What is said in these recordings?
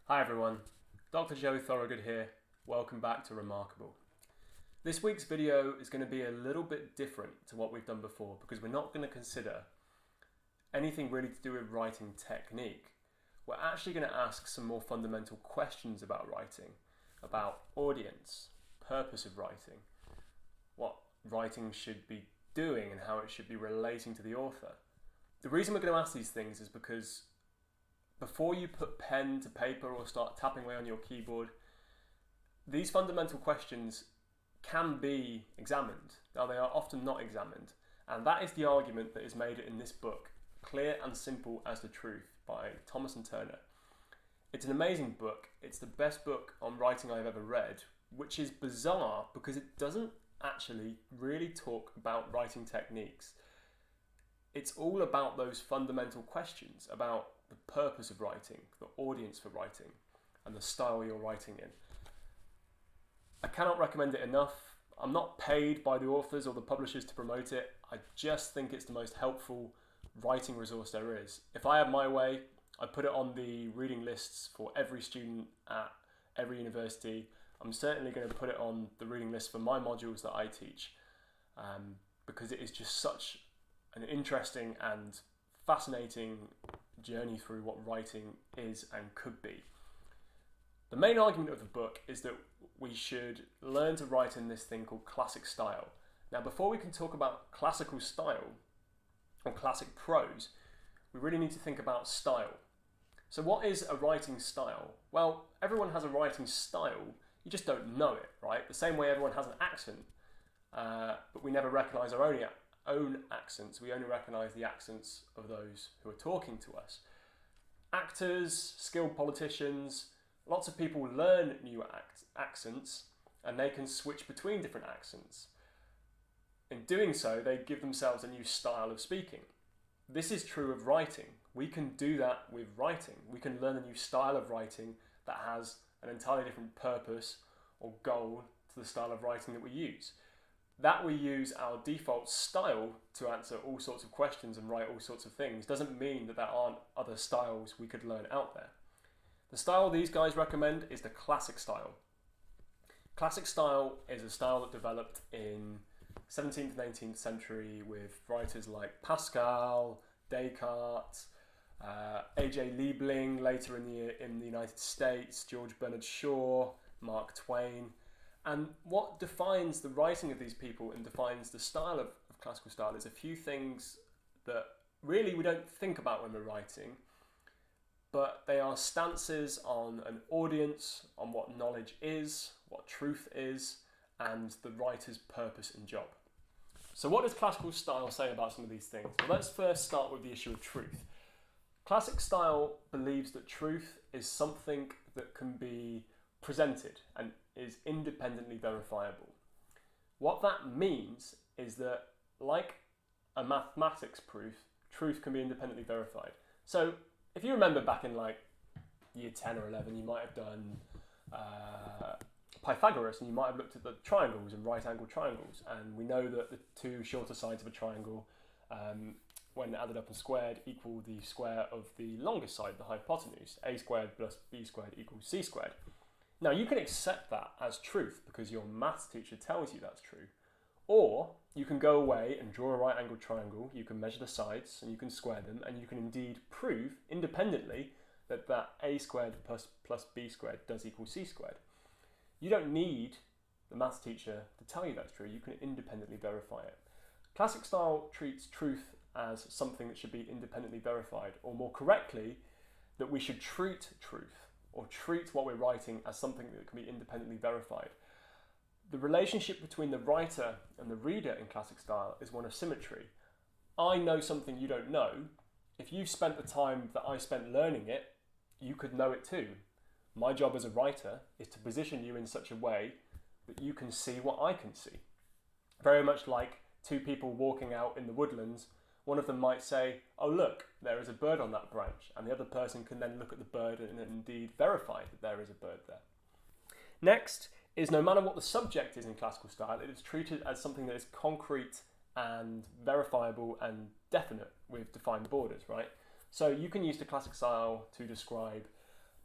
Hi everyone, Dr. Joe Thorogood here. Welcome back to Remarkable. This week's video is going to be a little bit different to what we've done before because we're not going to consider anything really to do with writing technique. We're actually going to ask some more fundamental questions about writing, about audience, purpose of writing, what writing should be doing and how it should be relating to the author. The reason we're going to ask these things is because before you put pen to paper or start tapping away on your keyboard, these fundamental questions can be examined. Now, they are often not examined, and that is the argument that is made in this book, Clear and Simple as the Truth by Thomas and Turner. It's an amazing book. It's the best book on writing I've ever read, which is bizarre because it doesn't actually really talk about writing techniques. It's all about those fundamental questions about the purpose of writing, the audience for writing, and the style you're writing in. I cannot recommend it enough. I'm not paid by the authors or the publishers to promote it. I just think it's the most helpful writing resource there is. If I had my way, I'd put it on the reading lists for every student at every university. I'm certainly going to put it on the reading list for my modules that I teach because it is just such an interesting and fascinating journey through what writing is and could be. The main argument of the book is that we should learn to write in this thing called classic style. Now, before we can talk about classical style or classic prose, we really need to think about style. So what is a writing style? Well, everyone has a writing style, you just don't know it, right? The same way everyone has an accent, but we never recognise our own accents. We only recognise the accents of those who are talking to us. Actors, skilled politicians, lots of people learn new accents and they can switch between different accents. In doing so, they give themselves a new style of speaking. This is true of writing. We can do that with writing. We can learn a new style of writing that has an entirely different purpose or goal to the style of writing that we use. That we use our default style to answer all sorts of questions and write all sorts of things doesn't mean that there aren't other styles we could learn out there. The style these guys recommend is the classic style. Classic style is a style that developed in 17th and 18th century with writers like Pascal, Descartes, A.J. Liebling later in the United States, George Bernard Shaw, Mark Twain. And what defines the writing of these people and defines the style of classical style is a few things that really we don't think about when we're writing, but they are stances on an audience, on what knowledge is, what truth is, and the writer's purpose and job. So what does classical style say about some of these things? Well, let's first start with the issue of truth. Classic style believes that truth is something that can be presented and is independently verifiable. What that means is that, like a mathematics proof, truth can be independently verified. So if you remember back in like year 10 or 11, you might have done Pythagoras, and you might have looked at the triangles and right angled triangles, and we know that the two shorter sides of a triangle when added up and squared equal the square of the longest side, the hypotenuse. A squared plus b squared equals c squared. Now, you can accept that as truth because your maths teacher tells you that's true. Or you can go away and draw a right angled triangle, you can measure the sides and you can square them, and you can indeed prove independently that a squared plus b squared does equal c squared. You don't need the maths teacher to tell you that's true, you can independently verify it. Classic style treats truth as something that should be independently verified, or more correctly, that we should treat truth or treat what we're writing as something that can be independently verified. The relationship between the writer and the reader in classic style is one of symmetry. I know something you don't know. If you spent the time that I spent learning it, you could know it too. My job as a writer is to position you in such a way that you can see what I can see. Very much like two people walking out in the woodlands, one of them might say, oh look, there is a bird on that branch, and the other person can then look at the bird and indeed verify that there is a bird there. Next is, no matter what the subject is in classical style, it is treated as something that is concrete and verifiable and definite with defined borders, right? So you can use the classic style to describe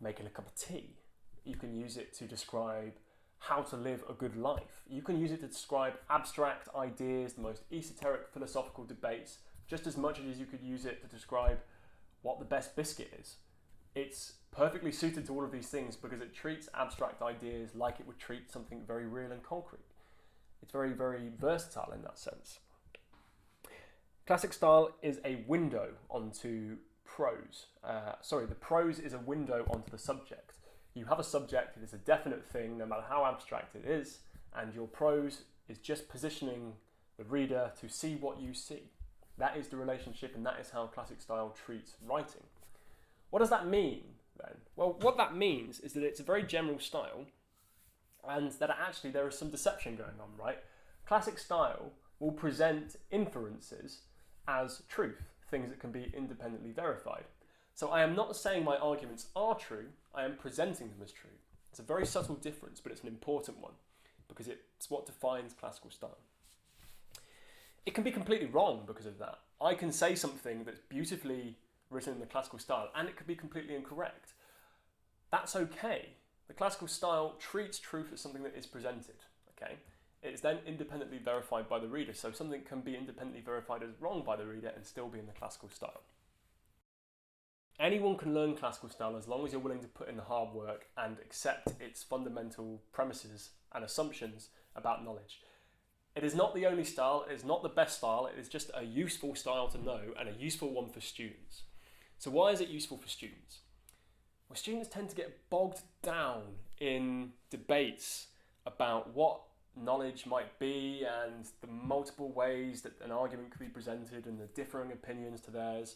making a cup of tea. You can use it to describe how to live a good life. You can use it to describe abstract ideas, the most esoteric philosophical debates, just as much as you could use it to describe what the best biscuit is. It's perfectly suited to all of these things because it treats abstract ideas like it would treat something very real and concrete. It's very, very versatile in that sense. Classic style is a window onto prose. The prose is a window onto the subject. You have a subject, it is a definite thing, no matter how abstract it is, and your prose is just positioning the reader to see what you see. That is the relationship, and that is how classic style treats writing. What does that mean, then? Well, what that means is that it's a very general style, and that actually there is some deception going on, right? Classic style will present inferences as truth, things that can be independently verified. So I am not saying my arguments are true, I am presenting them as true. It's a very subtle difference, but it's an important one, because it's what defines classical style. It can be completely wrong because of that. I can say something that's beautifully written in the classical style, and it could be completely incorrect. That's okay. The classical style treats truth as something that is presented, okay? It is then independently verified by the reader, so something can be independently verified as wrong by the reader and still be in the classical style. Anyone can learn classical style as long as you're willing to put in the hard work and accept its fundamental premises and assumptions about knowledge. It is not the only style, it is not the best style, it is just a useful style to know and a useful one for students. So why is it useful for students? Well, students tend to get bogged down in debates about what knowledge might be and the multiple ways that an argument could be presented and the differing opinions to theirs.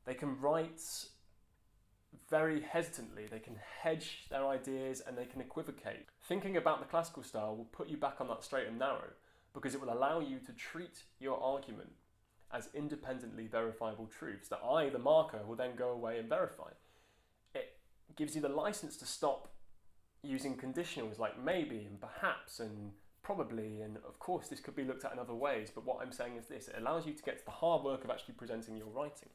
They can write very hesitantly, they can hedge their ideas and they can equivocate. Thinking about the classical style will put you back on that straight and narrow because it will allow you to treat your argument as independently verifiable truths that I, the marker, will then go away and verify. It gives you the license to stop using conditionals like maybe and perhaps and probably, and of course this could be looked at in other ways, but what I'm saying is this: it allows you to get to the hard work of actually presenting your writing.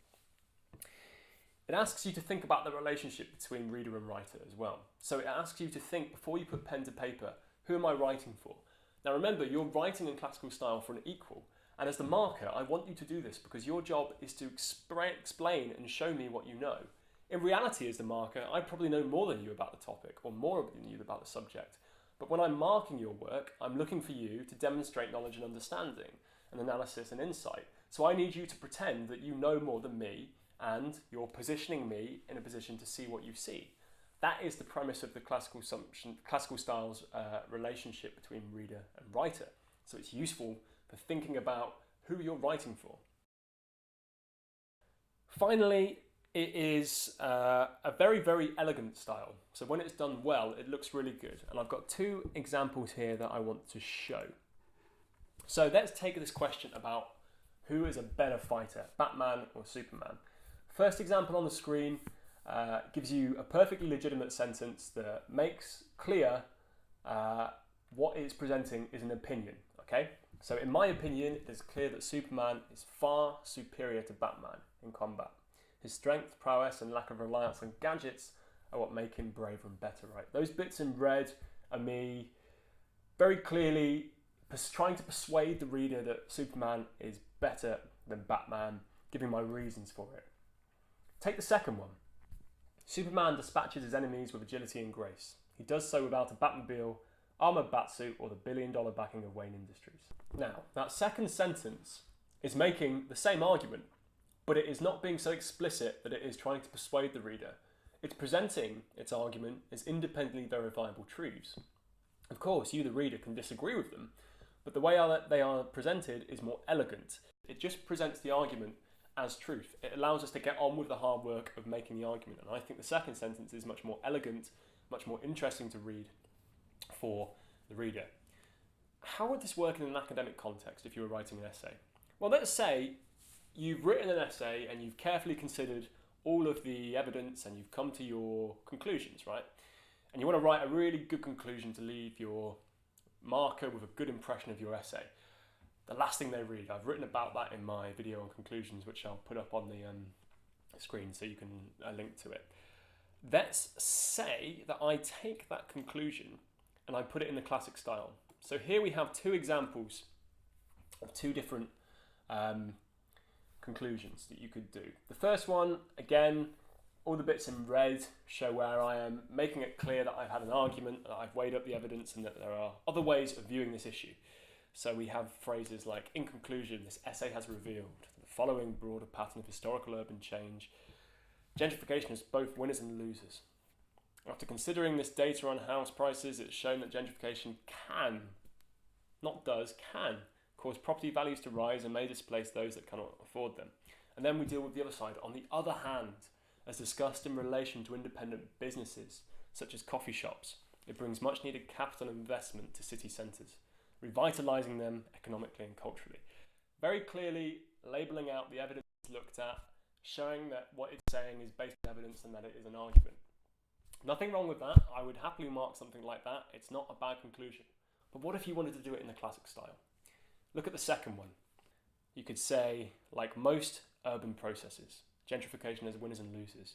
It asks you to think about the relationship between reader and writer as well. So it asks you to think, before you put pen to paper, who am I writing for? Now remember, you're writing in classical style for an equal, and as the marker, I want you to do this because your job is to explain and show me what you know. In reality, as the marker, I probably know more than you about the topic, or more than you about the subject. But when I'm marking your work, I'm looking for you to demonstrate knowledge and understanding, and analysis and insight. So I need you to pretend that you know more than me, and you're positioning me in a position to see what you see. That is the premise of the classical style's relationship between reader and writer. So it's useful for thinking about who you're writing for. Finally, it is a very, very elegant style. So when it's done well, it looks really good. And I've got two examples here that I want to show. So let's take this question about who is a better fighter, Batman or Superman. First example on the screen gives you a perfectly legitimate sentence that makes clear what it's presenting is an opinion, okay? So in my opinion, it is clear that Superman is far superior to Batman in combat. His strength, prowess, and lack of reliance on gadgets are what make him braver and better, right? Those bits in red are me very clearly trying to persuade the reader that Superman is better than Batman, giving my reasons for it. Take the second one. Superman dispatches his enemies with agility and grace. He does so without a Batmobile, armoured batsuit, or the billion-dollar backing of Wayne Industries. Now, that second sentence is making the same argument, but it is not being so explicit that it is trying to persuade the reader. It's presenting its argument as independently verifiable truths. Of course, you, the reader, can disagree with them, but the way they are presented is more elegant. It just presents the argument as truth. It allows us to get on with the hard work of making the argument, and I think the second sentence is much more elegant, much more interesting to read for the reader. How would this work in an academic context if you were writing an essay? Well, let's say you've written an essay and you've carefully considered all of the evidence and you've come to your conclusions, right? And you want to write a really good conclusion to leave your marker with a good impression of your essay. The last thing they read. I've written about that in my video on conclusions, which I'll put up on the screen so you can link to it. Let's say that I take that conclusion and I put it in the classic style. So here we have two examples of two different conclusions that you could do. The first one, again, all the bits in red show where I am making it clear that I've had an argument, that I've weighed up the evidence, and that there are other ways of viewing this issue. So we have phrases like, in conclusion, this essay has revealed the following broader pattern of historical urban change. Gentrification has both winners and losers. After considering this data on house prices, it's shown that gentrification can, not does, can cause property values to rise and may displace those that cannot afford them. And then we deal with the other side. On the other hand, as discussed in relation to independent businesses, such as coffee shops, it brings much needed capital investment to city centres, revitalising them economically and culturally. Very clearly labelling out the evidence looked at, showing that what it's saying is based on evidence and that it is an argument. Nothing wrong with that. I would happily mark something like that. It's not a bad conclusion. But what if you wanted to do it in the classic style? Look at the second one. You could say, like most urban processes, gentrification has winners and losers.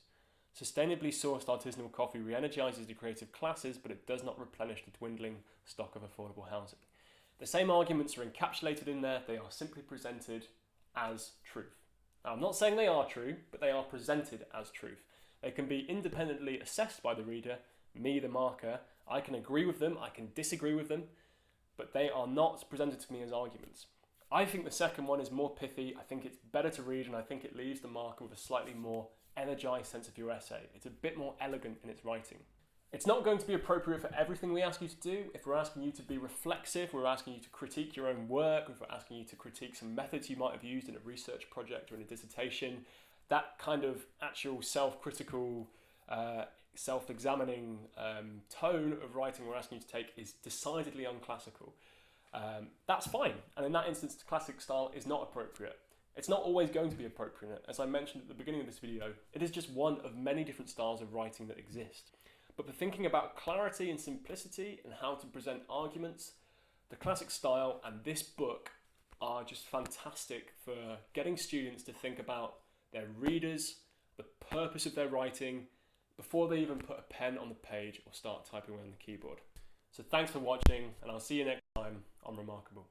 Sustainably sourced artisanal coffee re-energises the creative classes, but it does not replenish the dwindling stock of affordable housing. The same arguments are encapsulated in there. They are simply presented as truth. Now, I'm not saying they are true, but they are presented as truth. They can be independently assessed by the reader, me, the marker. I can agree with them, I can disagree with them, but they are not presented to me as arguments. I think the second one is more pithy. I think it's better to read, and I think it leaves the marker with a slightly more energized sense of your essay. It's a bit more elegant in its writing. It's not going to be appropriate for everything we ask you to do. If we're asking you to be reflexive, we're asking you to critique your own work, if we're asking you to critique some methods you might have used in a research project or in a dissertation, that kind of actual self-critical, self-examining tone of writing we're asking you to take is decidedly unclassical. That's fine. And in that instance, classic style is not appropriate. It's not always going to be appropriate. As I mentioned at the beginning of this video, it is just one of many different styles of writing that exist. But for thinking about clarity and simplicity and how to present arguments, the classic style and this book are just fantastic for getting students to think about their readers, the purpose of their writing, before they even put a pen on the page or start typing away on the keyboard. So thanks for watching, and I'll see you next time on Remarkable.